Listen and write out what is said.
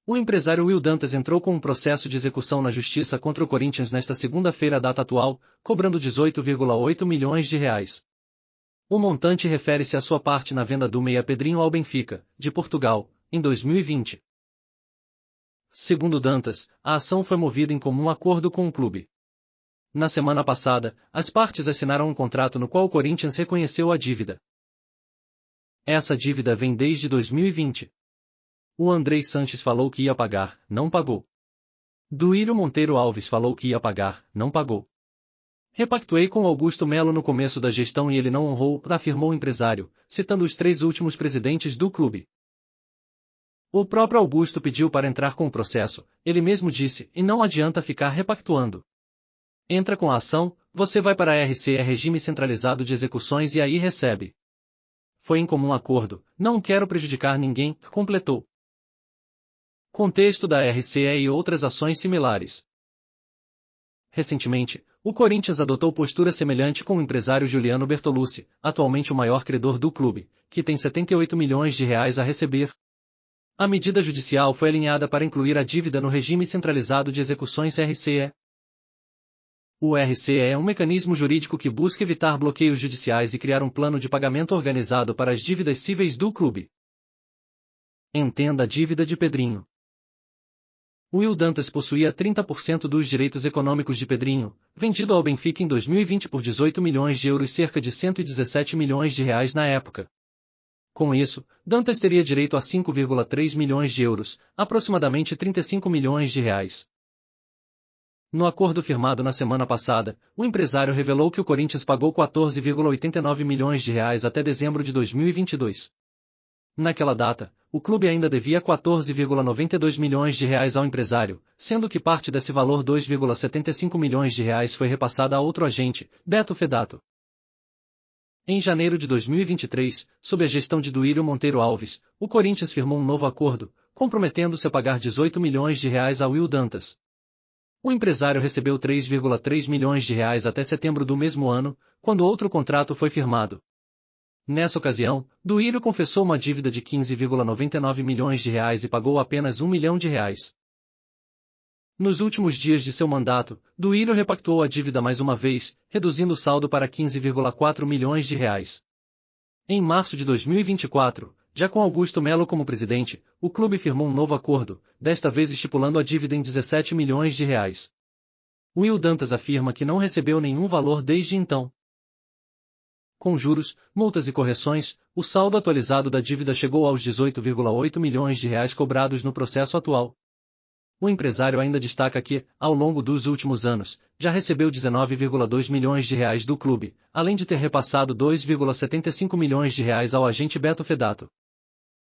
O empresário Will Dantas entrou com um processo de execução na justiça contra o Corinthians nesta segunda-feira, data atual, cobrando 18,8 milhões de reais. O montante refere-se à sua parte na venda do meia Pedrinho ao Benfica, de Portugal, em 2020. Segundo Dantas, a ação foi movida em comum acordo com o clube. Na semana passada, as partes assinaram um contrato no qual o Corinthians reconheceu a dívida. Essa dívida vem desde 2020. O Andrei Sanches falou que ia pagar, não pagou. Duílio Monteiro Alves falou que ia pagar, não pagou. Repactuei com Augusto Melo no começo da gestão e ele não honrou, afirmou o empresário, citando os 3 últimos presidentes do clube. O próprio Augusto pediu para entrar com o processo, ele mesmo disse, e não adianta ficar repactuando. Entra com a ação, você vai para a RCE, Regime Centralizado de Execuções, e aí recebe. Foi em comum acordo, não quero prejudicar ninguém, completou. Contexto da RCE e outras ações similares. Recentemente, o Corinthians adotou postura semelhante com o empresário Juliano Bertolucci, atualmente o maior credor do clube, que tem 78 milhões de reais a receber. A medida judicial foi alinhada para incluir a dívida no Regime Centralizado de Execuções RCE. O RCE é um mecanismo jurídico que busca evitar bloqueios judiciais e criar um plano de pagamento organizado para as dívidas cíveis do clube. Entenda a dívida de Pedrinho. Will Dantas possuía 30% dos direitos econômicos de Pedrinho, vendido ao Benfica em 2020 por 18 milhões de euros, cerca de 117 milhões de reais na época. Com isso, Dantas teria direito a 5,3 milhões de euros, aproximadamente 35 milhões de reais. No acordo firmado na semana passada, o empresário revelou que o Corinthians pagou 14,89 milhões de reais até dezembro de 2022. Naquela data, o clube ainda devia 14,92 milhões de reais ao empresário, sendo que parte desse valor, 2,75 milhões de reais, foi repassada a outro agente, Beto Fedato. Em janeiro de 2023, sob a gestão de Duílio Monteiro Alves, o Corinthians firmou um novo acordo, comprometendo-se a pagar 18 milhões de reais a Will Dantas. O empresário recebeu 3,3 milhões de reais até setembro do mesmo ano, quando outro contrato foi firmado. Nessa ocasião, Duílio confessou uma dívida de 15,99 milhões de reais e pagou apenas 1 milhão de reais. Nos últimos dias de seu mandato, Duílio repactuou a dívida mais uma vez, reduzindo o saldo para 15,4 milhões de reais. Em março de 2024, já com Augusto Melo como presidente, o clube firmou um novo acordo, desta vez estipulando a dívida em 17 milhões de reais. Will Dantas afirma que não recebeu nenhum valor desde então. Com juros, multas e correções, o saldo atualizado da dívida chegou aos 18,8 milhões de reais cobrados no processo atual. O empresário ainda destaca que, ao longo dos últimos anos, já recebeu 19,2 milhões de reais do clube, além de ter repassado 2,75 milhões de reais ao agente Beto Fedato.